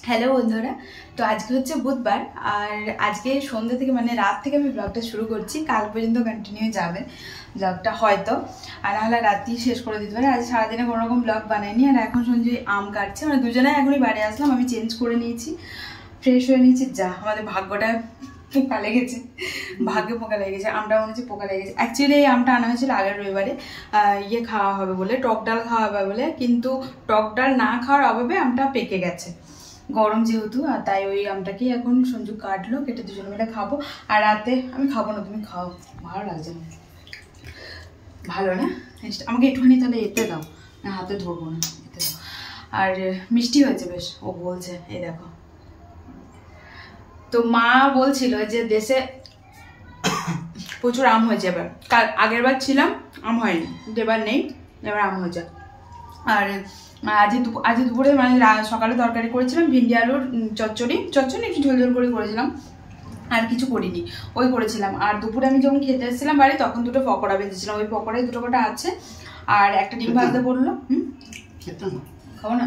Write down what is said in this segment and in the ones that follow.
Hello বন্ধুরা, তো আজকে হচ্ছে বুধবার আর আজকে সন্ধ্যা থেকে মানে রাত থেকে আমি ব্লগটা শুরু করছি। কাল পর্যন্ত কন্টিনিউ যাবে ব্লগটা হয়তো, আর নাহলে রাতেই শেষ করে দিতে পারে। আজ সারাদিনে কোনো রকম ব্লগ বানাইনি। আর এখন সঞ্জয় আম কাটছে, মানে দুজনে এখনই বাড়ি আসলাম, আমি চেঞ্জ করে নিয়েছি, ফ্রেশ হয়ে নিয়েছি। যা আমাদের ভাগ্যটা পোকা লেগেছে, ভাগ্যে পোকা লেগেছে, আমটা মনে হচ্ছে পোকা লেগেছে। অ্যাকচুয়ালি এই আমটা আনা হয়েছিল আগের রবিবারে, ইয়ে খাওয়া হবে বলে, টক ডাল খাওয়া হবে বলে, কিন্তু টক ডাল না খাওয়ার অভাবে আমটা পেকে গেছে গরম যেহেতু। আর তাই ওই আমটাকেই এখন সঞ্জু কাটলো, কেটে দুজনে মিলে খাবো। আর রাতে আমি খাবো না, তুমি খাও, ভালো লাগছে না। ভালো না, আমাকে একটুখানি তাহলে এতে দাও, না হাতে ধরবো না, এতে দাও। আর মিষ্টি হয়েছে বেশ, ও বলছে, এই দেখো। তো মা বলছিল যে দেশে প্রচুর আম হয়েছে এবার, আগের বার ছিলাম আম হয়নি, এবার নেই, এবার আম হয়েছে। আর আজ দুপুরে মানে সকালে তরকারি করেছিলাম ভিন্ডি আলুর চচ্চড়ি একটু ঝোল ঝোল করে করেছিলাম, আর কিছু করিনি, ওই করেছিলাম। আর দুপুরে আমি যখন খেতে এসেছিলাম বাড়ি তখন দুটো পকোড়া ভেজেছিলাম, ওই পকোড়ায় দুটো কটা আছে, আর একটা ডিম ভাজতে বললো। খাবো না,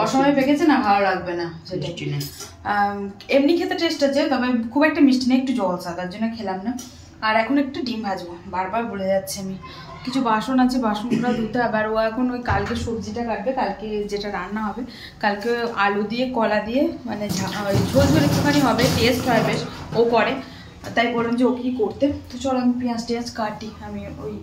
অসময় পেকেছে না, ভালো লাগবে না সেটা। এমনি খেতে টেস্ট আছে, তবে খুব একটা মিষ্টি নেই, একটু জলসা, তার জন্য খেলাম না। আর এখন একটু ডিম ভাজবো, বারবার বলে যাচ্ছে আমি। কিছু বাসন আছে, বাসনগুলো ধুতে। আবার ও এখন ওই কালকে সবজিটা কাটবে, কালকে যেটা রান্না হবে, কালকে আলু দিয়ে কলা দিয়ে মানে ঝোল ঝোল একটুখানি হবে, টেস্ট হয় বেশ, ও করে। তাই বললাম যে ও কি করতে। তো চলো আমি পেঁয়াজ টেঁয়াজ কাটি, আমি ওই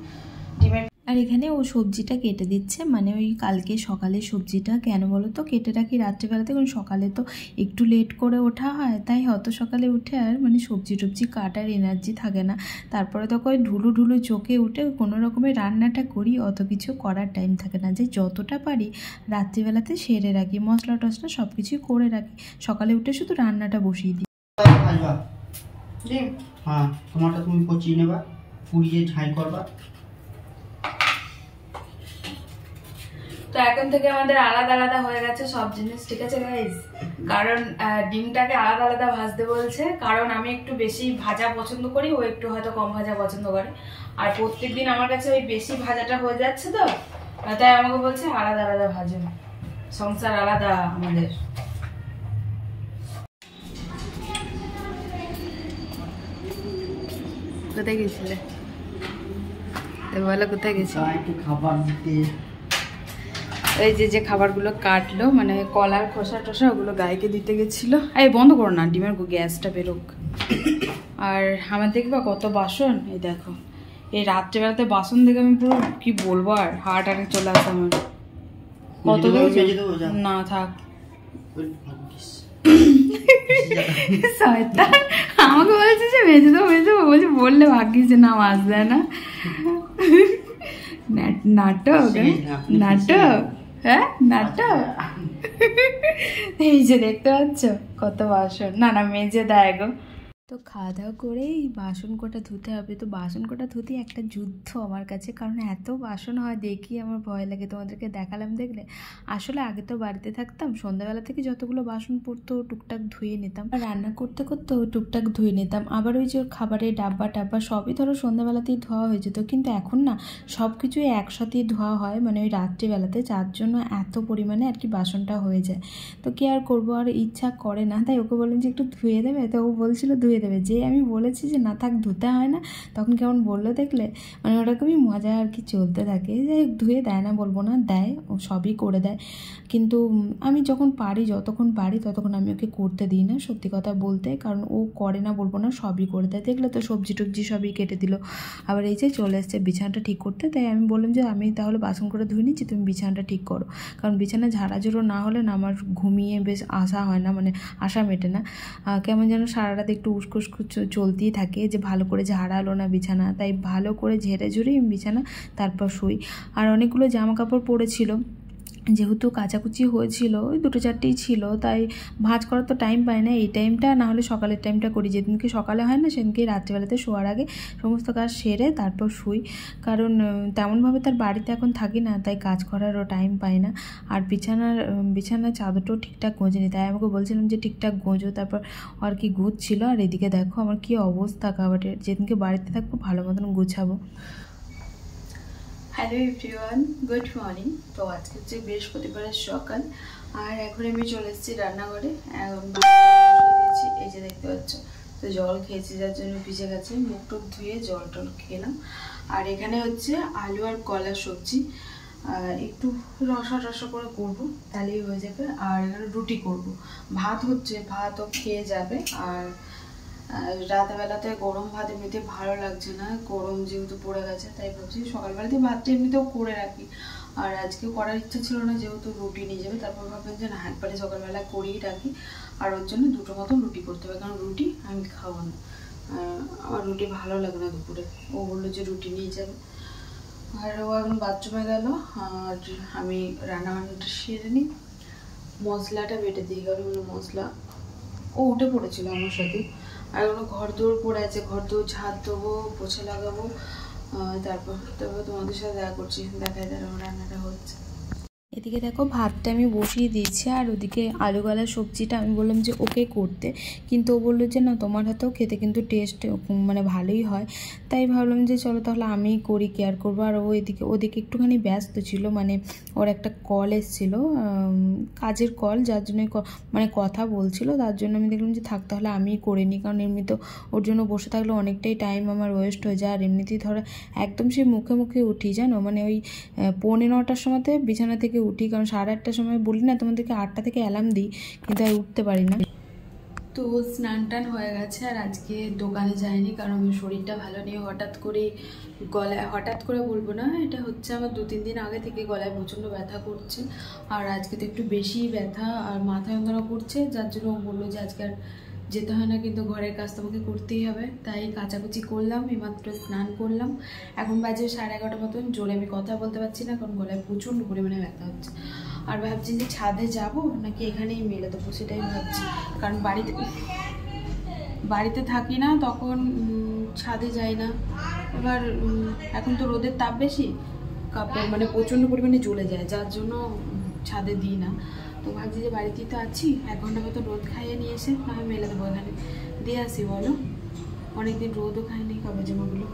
ডিমের। আর এখানে ও সবজিটা কেটে দিচ্ছে, মানে ওই কালকে সকালে সবজিটা কেন বলো তো কেটে রাখি রাত্রেবেলাতে, কারণ সকালে তো একটু লেট করে ওঠা হয়, তাই অত সকালে উঠে আর মানে সবজি টবজি কাটার এনার্জি থাকে না। তারপরে তো ওই ঢুলু চোখে উঠে কোনো রকমের রান্নাটা করি, অত কিছু করার টাইম থাকে না। যে যতটা পারি রাত্রিবেলাতে সেরে রাখি, মশলা টশলা সব কিছুই করে রাখি, সকালে উঠে শুধু রান্নাটা বসিয়ে দিই। হ্যাঁ, টমাটো তুমি কচিয়ে নেবা, পুড়িয়ে ঝাই করবা। তো এখন থেকে আমাদের আলাদা আলাদা হয়ে গেছে সব জিনিস, ঠিক আছে গাইজ? কারণ ডিমটাকে আলাদা আলাদা ভাজতে বলছে, কারণ আমি একটু বেশি ভাজা পছন্দ করি, ও একটু হয়তো কম ভাজা পছন্দ করে। আর প্রত্যেকদিন আমার কাছে ওই বেশি ভাজাটা হয়ে যাচ্ছে, তো তাই আমাকে বলছে আলাদা আলাদা ভাজো, সংসার আলাদা আমাদের। কোথায় গেছিলে বলো, কোথায় গেছিলে? একটু খাবার দিতে। এই যে খাবারগুলো কাটলো, মানে কলার খোসা টোসা, ওগুলো গাইকে দিতে গেছিলো। এই বন্ধ করো না, ডিমের গ্যাসটা বেরোক। আর আমার দেখবা কত বাসন, এই দেখো, এই রাত্রেবেলাতে বাসন দেখে আমি পুরো কি বলবো, আর হার্ট অ্যাটাক চলে আসে আমার। কত না থাক, আমাকে বলছে যে ভেজে দেবো, বলছে বললে ভাগ্যিস যে না মাছ দেয় না। নাটক হ্যাঁ, নাটক। এই যে দেখতে পাচ্ছ কত বাসন, না মেজে দেয় গো। তো খাওয়া দাওয়া করে এই বাসন কটা ধুতে হবে। তো বাসন কটা ধুতে একটা যুদ্ধ আমার কাছে, কারণ এত বাসন হয় দেখি আমার ভয় লাগে। তোমাদেরকে দেখালাম দেখলে, আসলে আগে তো বাড়িতে থাকতাম, সন্ধ্যাবেলা থেকে যতগুলো বাসন পড়তো টুকটাক ধুয়ে নিতাম, আর রান্না করতে করতেও টুকটাক ধুয়ে নিতাম। আবার ওই যে খাবারের ডাব্বা টাব্বা সবই ধরো সন্ধ্যাবেলাতেই ধোয়া হয়ে যেত, কিন্তু এখন না সব কিছুই একসাথেই ধোয়া হয়, মানে ওই রাত্রিবেলাতে, যার জন্য এত পরিমাণে আর কি বাসনটা হয়ে যায়। তো কি আর করবো, আর ইচ্ছা করে না, তাই ওকে বললাম যে একটু ধুয়ে দেবে, তো ও বলছিল ধুয়ে দেবে। যে আমি বলেছি যে না থাক ধুতে হয় না, তখন কেমন বললো দেখলে, মানে ওরকমই মজা আর কি চলতে থাকে। যে ধুয়ে দেয় না বলবো না, দেয়, ও সবই করে দেয়, কিন্তু আমি যখন পারি, যতক্ষণ পারি ততক্ষণ আমি ওকে করতে দিই না, সত্যি কথা বলতে, কারণ ও করে না বলবো না, সবই করে দেয়। দেখলে তো সবজি টবজি সবই কেটে দিল। আবার এই যে চলে এসছে বিছানাটা ঠিক করতে, তাই আমি বললাম যে আমি তাহলে বাসন করে ধুয়ে নিচ্ছি, তুমি বিছানাটা ঠিক করো, কারণ বিছানা ঝাড়াঝোড়ো না হলে না আমার ঘুমিয়ে বেশ আশা হয় না, মানে আশা মেটে না, কেমন যেন সারা রাত একটু উস্কোস চলতেই থাকে, যে ভালো করে ঝাড়ালো না বিছানা। তাই ভালো করে ঝেড়ে ঝুড়ি বিছানা, তারপর শুই। আর অনেকগুলো জামা কাপড় পরেছিল, যেহেতু কাচাকুচি হয়েছিল, ওই দুটো চারটেই ছিল, তাই ভাঁজ করার তো টাইম পাই না। এই টাইমটা না হলে সকালের টাইমটা করি, যেদিনকে সকালে হয় না সেদিনকে রাত্রিবেলাতে শোয়ার আগে সমস্ত কাজ সেরে তারপর শুই, কারণ তেমনভাবে তার বাড়িতে এখন থাকি না, তাই কাজ করারও টাইম পাই না। আর বিছানার চাদরটাও ঠিকঠাক গোঁজেনি, তাই আমাকে বলছিলাম যে ঠিকঠাক গোঁজো, তারপর আর কি গুছছিল। আর এদিকে দেখো আমার কি অবস্থা কাবাটের, যেদিনকে বাড়িতে থাকবো ভালো মতন গুছাবো। Hello everyone, good morning. তো আজকে হচ্ছে বৃহস্পতিবারের সকাল, আর এখন আমি চলে এসেছি রান্নাঘরে, দিয়েছি, এই যে দেখতে পাচ্ছ। তো জল খেয়েছি যার জন্য ভিজে গেছে, মুখ টুক ধুয়ে জল টল খেলাম। আর এখানে হচ্ছে আলু আর কলার সবজি, একটু রসা টসা করে করবো, তাহলেই হয়ে যাবে। আর এখানে রুটি করব, ভাত হচ্ছে, ভাতও খেয়ে যাবে। আর রাতেবেলাতে গরম ভাত এমনিতে ভালো লাগছে না, গরম যেহেতু পড়ে গেছে, তাই ভাবছি সকালবেলাতে ভাতটা এমনিতেও করে রাখি। আর আজকে করার ইচ্ছা ছিল না, যেহেতু রুটি নিয়ে যাবে। তারপর ভাবলাম যে না, একবারে সকালবেলা করেই রাখি। আর ওর জন্য দুটো মতো রুটি করতে হবে, কারণ রুটি আমি খাবো না, আমার রুটি ভালো লাগে না দুপুরে। ও বললো যে রুটি নিয়ে যাবে। আর ও এখন বাথরুমে গেল, আর আমি রান্নাবান্নাটা সেরে নিই, মশলাটা বেটে দিই। কারণ মশলা ও উঠে পড়েছিল আমার সাথে। আর কোনো ঘর দৌড় পড়ে আছে, ঘর দৌড় ঝাড় দেবো, পোছা লাগাবো, তারপর তোমাদের সাথে দেখা করছি, দেখাই দাঁড়াবো রান্নাটা হচ্ছে। এদিকে দেখো ভাতটা আমি বসিয়ে দিয়েছি, আর ওদিকে আলু কলার সবজিটা আমি বললাম যে ওকে করতে, কিন্তু ও বললো যে না, তোমার হাতেও খেতে কিন্তু টেস্ট মানে ভালোই হয়। তাই ভাবলাম যে চলো তাহলে আমিই করি, কেয়ার করবো। আর ও ওদিকে একটুখানি ব্যস্ত ছিল, মানে ওর একটা কল এসেছিলো, কাজের কল, যার জন্য মানে কথা বলছিল, তার জন্য আমি দেখলাম যে থাক তাহলে আমিই করে নিই। কারণ এমনি তো ওর জন্য বসে থাকলে অনেকটাই টাইম আমার ওয়েস্ট হয়ে যায়। আর এমনিতেই ধরো একদম সে মুখে মুখে উঠি, জানো, মানে ওই 9:45টার সময়তে বিছানা থেকে উঠি, কারণ 8:30টার সময় বলি না তোমাদেরকে, 8টা থেকে অ্যালার্ম দিই, কিন্তু আর উঠতে পারি না। তো স্নান টান হয়ে গেছে, আর আজকে দোকানে যায়নি, কারণ আমার শরীরটা ভালো নেই। হঠাৎ করে গলায়, হঠাৎ করে বলবো না, এটা হচ্ছে আমার 2-3 দিন আগে থেকে গলায় প্রচণ্ড ব্যথা করছে। আর আজকে তো একটু বেশিই ব্যথা, আর মাথা যন্ত্রণা করছে, যার জন্য ও বললো যে আজকে আর যেতে হয় না, কিন্তু ঘরের কাজ তোমাকে করতেই হবে। তাই কাচাকুচি করলাম, এইমাত্র স্নান করলাম। এখন বাজে 11:30 মতন। জোরে আমি কথা বলতে পারছি না, কারণ গলায় প্রচণ্ড পরিমাণে ব্যথা হচ্ছে। আর ভাবছি যে ছাদে যাব নাকি এখানেই মেলে দেবো, সেটাই ভাবছি। কারণ বাড়িতে থাকি না, তখন ছাদে যাই না। এবার এখন তো রোদের তাপ বেশি, কাপড় মানে প্রচণ্ড পরিমাণে জ্বলে যায়, যার জন্য ছাদে দিই না। তো ভাবছি যে বাড়িতেই তো আছি, 1 ঘন্টা মতো রোদ খাইয়ে নিয়ে এসে না হয় মেলে দেবো, এখানে দিয়ে আসি। বলো, অনেকদিন রোদও খাইনি কাপড় জামাগুলো।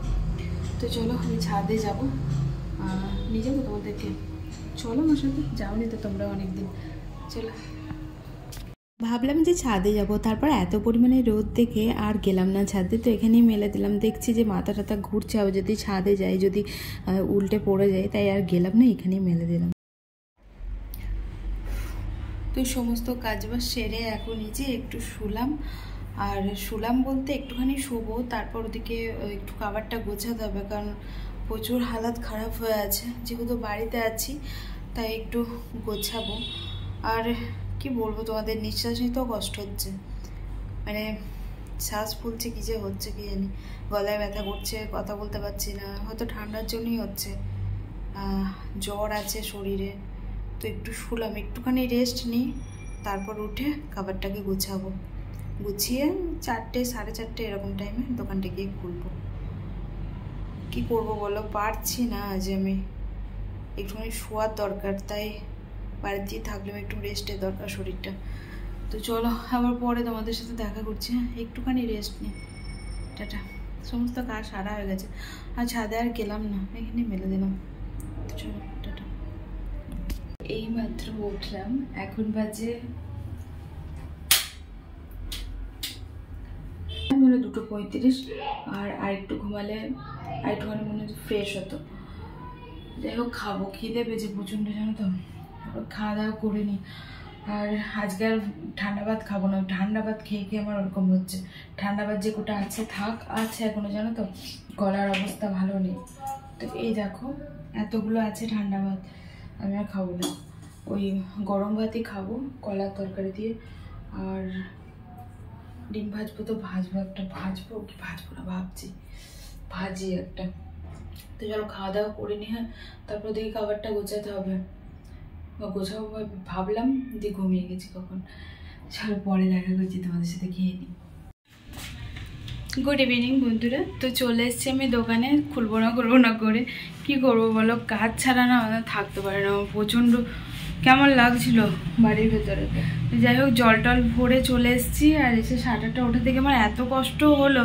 তো চলো আমি ছাদে যাবো, নিয়ে যাবো তোমাদেরকে, চলো আমার সাথে। যাওনি তো তোমরা অনেকদিন, চলো। ভাবলাম যে ছাদে যাব, তারপর এত পরিমাণে রোদ দেখে আর গেলাম না ছাদে। তো এখানেই মেলে দিলাম, দেখছি যে মাথা টাথা ঘুরছে, আবার যদি ছাদে যাই, যদি উল্টে পড়ে যায়, তাই আর গেলাম না, এখানেই মেলে দিলাম। তো সমস্ত কাজবাজ সেরে এখন নিচে একটু শুলাম। আর শুলাম বলতে একটুখানি শোবো, তারপর ওদিকে একটু খাবারটা গোছাতে হবে, কারণ প্রচুর হালাত খারাপ হয়ে আছে। যেহেতু বাড়িতে আছি তাই একটু গোছাবো। আর কি বলবো তোমাদের, নিঃশ্বাস নিতেও কষ্ট হচ্ছে, মানে শ্বাস ফুলছে, কী যে হচ্ছে কি জানি, গলায় ব্যথা করছে, কথা বলতে পারছি না। হয়তো ঠান্ডার জন্যই হচ্ছে, জ্বর আছে শরীরে। তো একটু শুলাম, একটুখানি রেস্ট নিই, তারপর উঠে খাবারটাকে গুছাবো। গুছিয়ে 4টে 4:30 এরকম টাইমে দোকানটা গিয়ে খুলবো। কি করব বলো, পারছি না, যে আমি একটুখানি শোয়ার দরকার, তাই বাড়িতেই থাকলেও একটু রেস্টের দরকার শরীরটা। তো চলো আবার পরে তোমাদের সাথে দেখা করছি, হ্যাঁ, একটুখানি রেস্ট নিই, টাটা। সমস্ত কাজ সারা হয়ে গেছে, আর ছাদে আর গেলাম না, এখানে মেলে দিলাম। তো চলো টাটা। এই মাত্র উঠলাম, এখন বাজে 2:35, আর আরেকটু ঘুমালে আরেকটুখানি মনে হচ্ছে ফ্রেশ হতো। যাই হোক, খাবো, খিদে পেয়েছে প্রচণ্ড, জানো তো। খাওয়া দাওয়া করে নিই। আর আজকে আর ঠান্ডা ভাত খাবো না, ঠান্ডা ভাত খেয়ে খেয়ে আমার ওরকম হচ্ছে। ঠান্ডা ভাত যে কোটা আছে থাক, আছে এখনো, জানো তো, গলার অবস্থা ভালো নেই। তো এই দেখো এতগুলো আছে ঠান্ডা ভাত, আমি আর খাবো না, ওই গরম ভাতই খাবো কলার তরকারি দিয়ে। আর ডিম ভাজবো, তো ভাজবো একটা, ভাজবো কি ভাজবো না ভাবছি, ভাজি একটা। তো চলো খাওয়া দাওয়া করে নি, হ্যাঁ, তারপর দেখি খাবারটা গোছাতে হবে, গোছাবো ভাবলাম, দিয়ে ঘুমিয়ে গেছি কখন। চলো পরে দেখা করছি তোমাদের সাথে, খেয়ে নিই। গুড ইভিনিং বন্ধুরা। তো চলে এসছি আমি দোকানে, খুলবো না করে কি করবো বলো, কাজ ছাড়া না আমাদের থাকতে পারে না, প্রচণ্ড কেমন লাগছিল বাড়ির ভেতরে। যাই হোক, জল টল ভরে চলে এসেছি, আর এসে 8:30 ওঠা থেকে আমার এত কষ্ট হলো,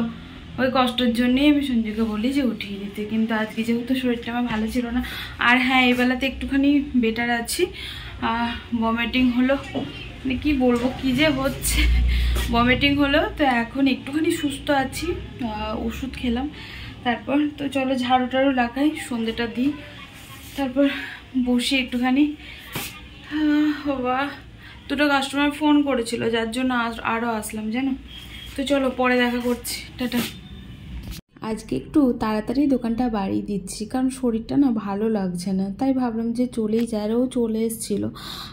ওই কষ্টের জন্যই আমি সঞ্জুকে বলি যে উঠিয়ে দিতে। কিন্তু আজকে যেহেতু শরীরটা আমার ভালো ছিল না, আর হ্যাঁ এই বেলাতে একটুখানি বেটার আছি, ভমিটিং হলো, মানে কী বলবো, কী যে হচ্ছে, ভমিটিং হলো। তো এখন একটুখানি সুস্থ আছি, ওষুধ খেলাম। তারপর তো চলো ঝাড়ু টাড়ু লাগাই, সন্ধ্যেটা দিই, তারপর বসে একটুখানি। বাবা, দুটো কাস্টমার ফোন করেছিল, যার জন্য আরও আসলাম জানো। তো চলো পরে দেখা করছি, টাটা। আজকে একটু তাড়াতাড়ি দোকানটা বাড়িয়ে দিচ্ছি, কারণ শরীরটা না ভালো লাগছে না, তাই ভাবলাম যে চলেই যায়। আরও চলে এসেছিলো।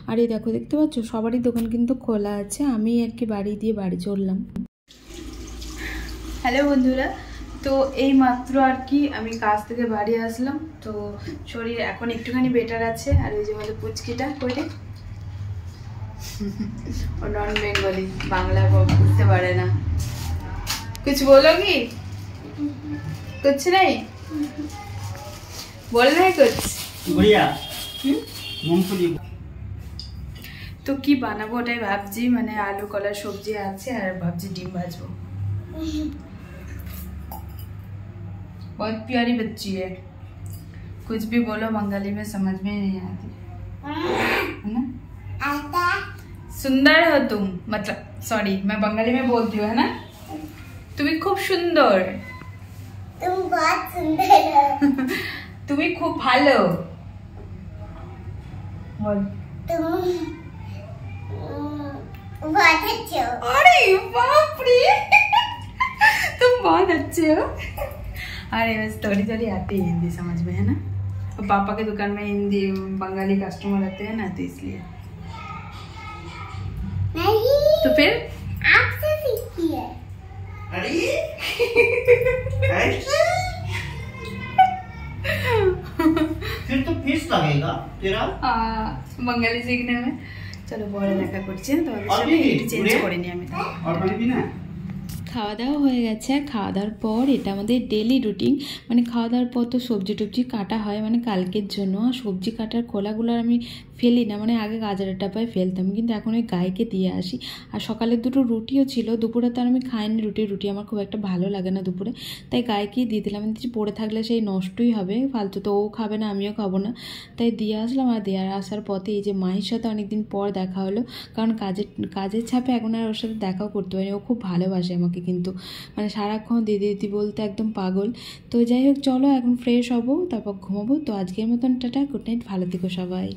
আর এই দেখো, দেখতে পাচ্ছ সবারই দোকান কিন্তু খোলা আছে, আমি আর কি বাড়ি দিয়ে বাড়ি চললাম। হ্যালো বন্ধুরা, তো এই মাত্র আর কি আমি কাজ থেকে বাড়ি আসলাম। তো শরীর এখন একটুখানি বেটার আছে। আর ওই যে আমাদের পুচকিটা কইরে, ও নন বেঙ্গলি, বাংলা বুঝতে পারে না। कुछ बोलोगी? कुछ नहीं बोल रहे कुछ? बढ़िया मूंगफली। তো কি বানাবো ওটাই ভাবছি, মানে আলু কলার সবজি আছে আর ভাবছি ডিম ভাজবো। बहुत प्यारी बच्ची है, कुछ भी बोलो बंगाली में समझ में नहीं आती है ना। सुंदर हो तुम, मतलब सॉरी मैं बंगाली में बोलती हूँ है ना। তুমি খুব সুন্দর, तुम बहुत सुंदर हो, তুমি খুব ভালো বল। तुम बहुत अच्छे हो। अरे बाप रे तुम बहुत अच्छे हो। अरे बस थोड़ी थोड़ी आती है हिंदी समझ में है ना। और पापा के दुकान में हिंदी बंगाली कस्टमर आते हैं ना, तो इसलिए। नहीं, तो फिर आपसे सीखी है। अरे फिर तो फीस लगेगा तेरा बंगाली सीखने में। चलो পরে দেখা করছি, তোমাদের সাথে একটু চেঞ্জ করে নিই আমি। और पानी पीना। খাওয়া দাওয়া হয়ে গেছে। খাওয়া দাওয়ার পর এটা আমাদের ডেলি রুটিন, মানে খাওয়া দাওয়ার পর তো সবজি টবজি কাটা হয়, মানে কালকের জন্য। আর সবজি কাটার খোলাগুলো আমি ফেলি না, মানে আগে গাজরের ডাব্বায় ফেলতাম, কিন্তু এখন ওই গাইকে দিয়ে আসি। আর সকালে দুটো রুটিও ছিল, দুপুরে তো আর আমি খাইনি রুটি আমার খুব একটা ভালো লাগে না দুপুরে, তাই গাইকেই দিয়ে দিলাম। পড়ে থাকলে সেই নষ্টই হবে, ফালতু তো ও খাবে না, আমিও খাবো না, তাই দিয়ে আসলাম। আর দিয়ে আসার পথে এই যে মায়ের সাথে অনেকদিন পর দেখা হলো, কারণ কাজের ছাপে এখন আর ওর সাথে দেখাও করতে পারিনি। ও খুব ভালোবাসে আমাকে, কিন্তু মানে সারাক্ষণ দিদি বলতে একদম পাগল। তো যাই হোক, চলো এখন ফ্রেশ হবো, তারপর ঘুমাবো। তো আজকের মতন টাটা, গুড নাইট, ভালো থেকো সবাই।